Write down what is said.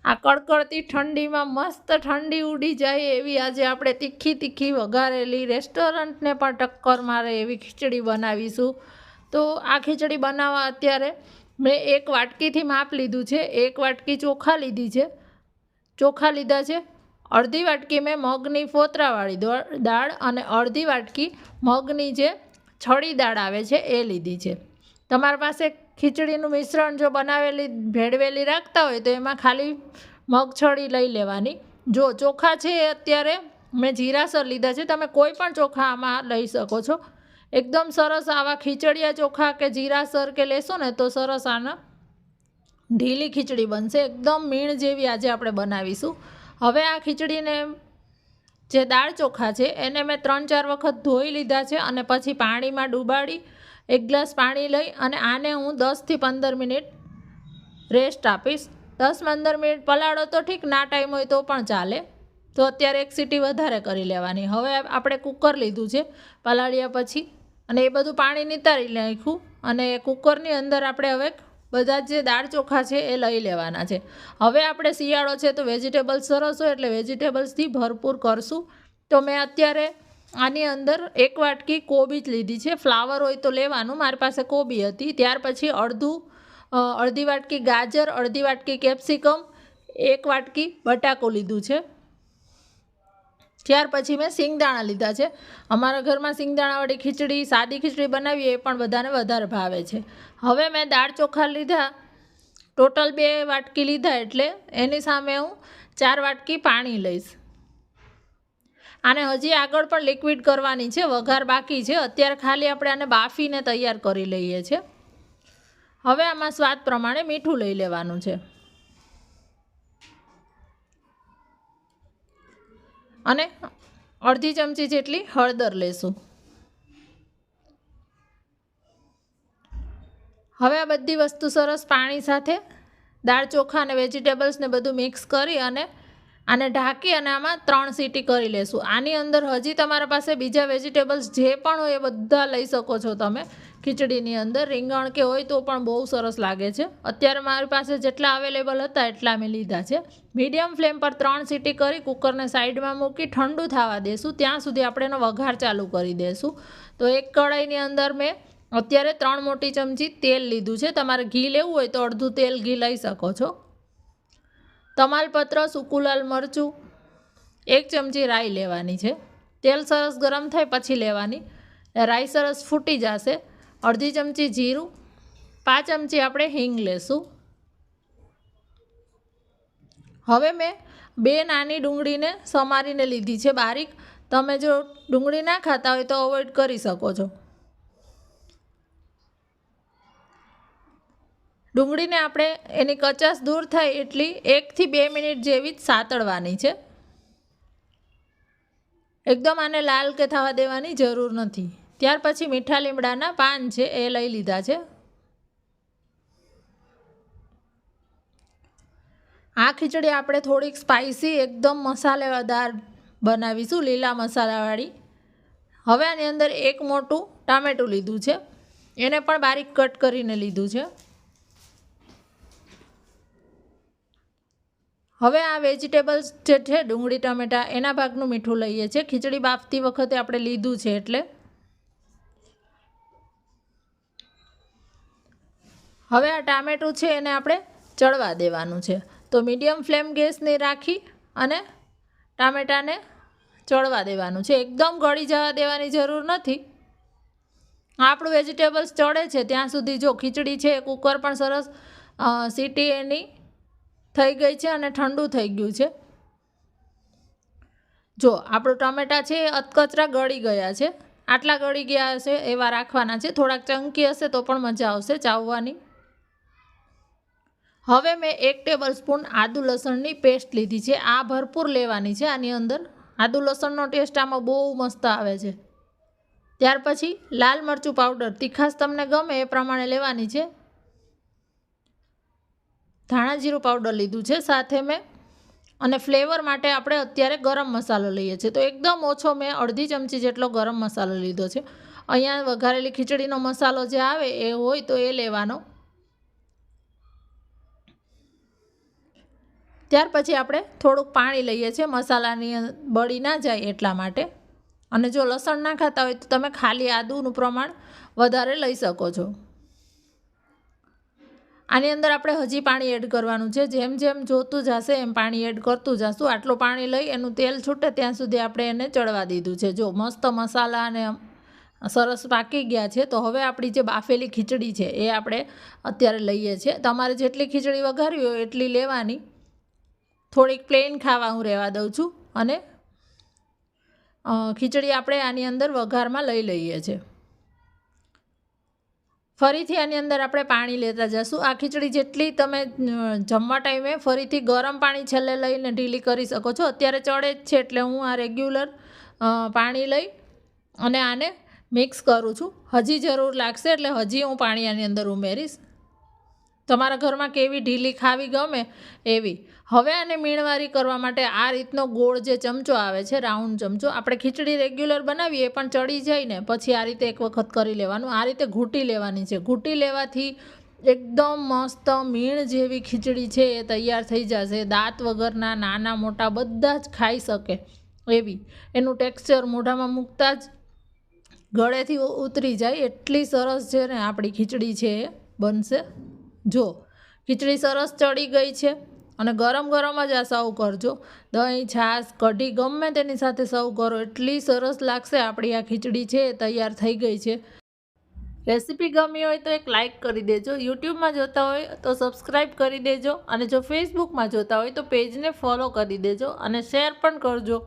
આ કડકડતી ઠંડીમાં મસ્ત ઠંડી ઉડી જાય એવી આજે આપણે તીખી તીખી વઘારેલી રેસ્ટોરન્ટને પણ ટક્કર મારે એવી ખીચડી બનાવીશું. તો આ ખીચડી બનાવવા અત્યારે મેં 1 વાટકીથી માપ લીધું છે. 1 વાટકી ચોખા લીધી છે. ચોખા લીધા છે. અડધી વાટકી મેં મગની ફોતરાવાળી દાળ અને અડધી વાટકી મગની જે છડી દાળ આવે છે એ લીધી છે. તમારી પાસે ખીચડીનું મિશ્રણ જો બનાવેલી ભેળવેલી રાખતા હોય તો એમાં ખાલી મગછળી લઈ લેવાની. જો ચોખા છે એ અત્યારે મેં જીરાસર લીધા છે. તમે કોઈ પણ ચોખા આમાં લઈ શકો છો. એકદમ સરસ આવા ખીચડિયા ચોખા કે જીરાસર કે લેશો ને તો સરસ આના ઢીલી ખીચડી બનશે. એકદમ મીણ જેવી આજે આપણે બનાવીશું. હવે આ ખીચડીને જે દાળ ચોખા છે એને મેં 3-4 વખત ધોઈ લીધા છે અને પછી પાણીમાં ડૂબાડી 1 ગ્લાસ પાણી લઈ અને આને હું 10થી 15 મિનિટ રેસ્ટ આપીશ. 10-15 મિનિટ પલાળો તો ઠીક, ના ટાઈમ હોય તો પણ ચાલે. તો અત્યારે 1 સીટી વધારે કરી લેવાની. હવે આપણે કુકર લીધું છે પલાળ્યા પછી અને એ બધું પાણી નિતારી નાખ્યું અને કુકરની અંદર આપણે હવે બધા જે દાળ ચોખા છે એ લઈ લેવાના છે. હવે આપણે શિયાળો છે તો વેજીટેબલ્સ સરસ હોય એટલે વેજીટેબલ્સથી ભરપૂર કરશું. તો મેં અત્યારે આની અંદર 1 વાટકી કોબી જ લીધી છે. ફ્લાવર હોય તો લેવાનું, મારી પાસે કોબી હતી. ત્યાર પછી અડધી વાટકી ગાજર, અડધી વાટકી કેપ્સિકમ, 1 વાટકી બટાકું લીધું છે. ત્યાર પછી મેં સિંગદાણા લીધા છે. અમારા ઘરમાં સિંગદાણાવાળી ખીચડી, સાદી ખીચડી બનાવીએ એ પણ બધાને વધારે ભાવે છે. હવે મેં દાળ ચોખા લીધા, ટોટલ 2 વાટકી લીધા એટલે એની સામે હું 4 વાટકી પાણી લઈશ. આને હજી આગળ પણ લિક્વિડ કરવાની છે, વઘાર બાકી છે. અત્યારે ખાલી આપણે આને બાફીને તૈયાર કરી લઈએ છીએ. હવે આમાં સ્વાદ પ્રમાણે મીઠું લઈ લેવાનું છે અને અડધી ચમચી જેટલી હળદર લેશું. હવે આ બધી વસ્તુ સરસ પાણી સાથે દાળ ચોખા અને વેજીટેબલ્સને બધું મિક્સ કરી અને આને ઢાંકી અને આમાં 3 સીટી કરી લેશું. આની અંદર હજી તમારા પાસે બીજા વેજીટેબલ્સ જે પણ હોય એ બધા લઈ શકો છો તમે. ખીચડીની અંદર રીંગણ કે હોય તો પણ બહુ સરસ લાગે છે. અત્યારે મારી પાસે જેટલા અવેલેબલ હતા એટલા મેં લીધા છે. મીડિયમ ફ્લેમ પર 3 સીટી કરી કુકરને સાઈડમાં મૂકી ઠંડુ થવા દેશું. ત્યાં સુધી આપણે એનો વઘાર ચાલુ કરી દઈશું. તો એક કઢાઈની અંદર મેં અત્યારે 3 મોટી ચમચી તેલ લીધું છે. તમારે ઘી લેવું હોય તો અડધું તેલ ઘી લઈ શકો છો. તમાલપત્ર, સૂકું લાલ મરચું, 1 ચમચી રાઈ લેવાની છે. તેલ સરસ ગરમ થાય પછી લેવાની. રાઈ સરસ ફૂટી જશે. અડધી ચમચી જીરું, 5 ચમચી આપણે હિંગ લેશું. હવે મેં 2 નાની ડુંગળીને સમારીને લીધી છે બારીક. તમે જો ડુંગળી ના ખાતા હોય તો અવોઇડ કરી શકો છો. ડુંગળીને આપણે એની કચાશ દૂર થાય એટલી 1 થી 2 મિનિટ જેવી જ સાતળવાની છે. એકદમ આને લાલ કે થવા દેવાની જરૂર નથી. ત્યાર પછી મીઠા લીમડાના પાન છે એ લઈ લીધા છે. આ ખીચડી આપણે થોડીક સ્પાઇસી એકદમ મસાલેદાર બનાવીશું, લીલા મસાલાવાળી. હવે આની અંદર 1 મોટું ટામેટું લીધું છે, એને પણ બારીક કટ કરીને લીધું છે. હવે આ વેજીટેબલ્સ જે છે ડુંગળી ટામેટાં એના ભાગનું મીઠું લઈએ છીએ. ખીચડી બાફતી વખતે આપણે લીધું છે એટલે. હવે આ ટામેટું છે એને આપણે ચડવા દેવાનું છે. તો મીડિયમ ફ્લેમ ગેસની રાખી અને ટામેટાને ચડવા દેવાનું છે. એકદમ ગળી જવા દેવાની જરૂર નથી. આપણું વેજીટેબલ્સ ચડે છે ત્યાં સુધી જો ખીચડી છે કુકર પણ સરસ સીટી એની થઈ ગઈ છે અને ઠંડુ થઈ ગયું છે. જો આપણું ટમેટાં છે એ અધકચરા ગળી ગયા છે. આટલા ગળી ગયા હશે એવા રાખવાના છે. થોડાક ચંકી હશે તો પણ મજા આવશે ચાવવાની. હવે મેં 1 ટેબલ સ્પૂન આદુ લસણની પેસ્ટ લીધી છે. આ ભરપૂર લેવાની છે. આની અંદર આદુ લસણનો ટેસ્ટ આમાં બહુ મસ્ત આવે છે. ત્યાર પછી લાલ મરચું પાવડર, તીખાશ તમને ગમે એ પ્રમાણે લેવાની છે. ધાણા જીરું પાવડર લીધું છે સાથે મેં. અને ફ્લેવર માટે આપણે અત્યારે ગરમ મસાલો લઈએ છીએ. તો એકદમ ઓછો મેં અડધી ચમચી જેટલો ગરમ મસાલો લીધો છે. અહીંયા વઘારેલી ખીચડીનો મસાલો જે આવે એ હોય તો એ લેવાનો. ત્યાર પછી આપણે થોડુંક પાણી લઈએ છીએ, મસાલાની બળી ના જાય એટલા માટે. અને જો લસણ ના ખાતા હોય તો તમે ખાલી આદુનું પ્રમાણ વધારે લઈ શકો છો. આની અંદર આપણે હજી પાણી એડ કરવાનું છે. જેમ જેમ જોતું જશે એમ પાણી એડ કરતું જશું. આટલું પાણી લઈ એનું તેલ છૂટે ત્યાં સુધી આપણે એને ચડવા દીધું છે. જો મસ્ત મસાલા અને સરસ પાકી ગયા છે. તો હવે આપણી જે બાફેલી ખીચડી છે એ આપણે અત્યારે લઈએ છીએ. તમારે જેટલી ખીચડી વઘારવી હોય એટલી લેવાની. થોડીક પ્લેન ખાવા હું રહેવા દઉં છું અને ખીચડી આપણે આની અંદર વઘારમાં લઈ લઈએ છીએ. ફરીથી આની અંદર આપણે પાણી લેતા જઈશું. આ ખીચડી જેટલી તમે જમવા ટાઈમે ફરીથી ગરમ પાણી છેલ્લે લઈને ઢીલી કરી શકો છો. અત્યારે ચડે જ છે એટલે હું આ રેગ્યુલર પાણી લઈ અને આને મિક્સ કરું છું. હજી જરૂર લાગશે એટલે હજી હું પાણી આની અંદર ઉમેરીશ. તમારા ઘરમાં કેવી ઢીલી ખાવી ગમે એવી. હવે આને મીણવારી કરવા માટે આ રીતનો ગોળ જે ચમચો આવે છે, રાઉન્ડ ચમચો, આપણે ખીચડી રેગ્યુલર બનાવીએ પણ ચડી જાય ને પછી આ રીતે એક વખત કરી લેવાનું. આ રીતે ઘૂંટી લેવાની છે. ઘૂંટી લેવાથી એકદમ મસ્ત મીણ જેવી ખીચડી છે એ તૈયાર થઈ જશે. દાંત વગરના નાના મોટા બધા જ ખાઈ શકે એવી. એનું ટેક્સચર મોઢામાં મૂકતા જ ગળેથી ઉતરી જાય એટલી સરસ છે ને આપણી ખીચડી છે એ બનશે. જો ખીચડી સરસ ચડી ગઈ છે અને ગરમ ગરમ જ આ સર્વ કરજો. દહીં, છાશ, કઢી ગમે તેની સાથે સર્વ કરો. એટલી સરસ લાગશે. આપણી આ ખીચડી છે એ તૈયાર થઈ ગઈ છે. રેસીપી ગમી હોય તો એક લાઇક કરી દેજો. યુટ્યુબમાં જોતા હોય તો સબસ્ક્રાઈબ કરી દેજો અને જો ફેસબુકમાં જોતા હોય તો પેજને ફોલો કરી દેજો અને શેર પણ કરજો.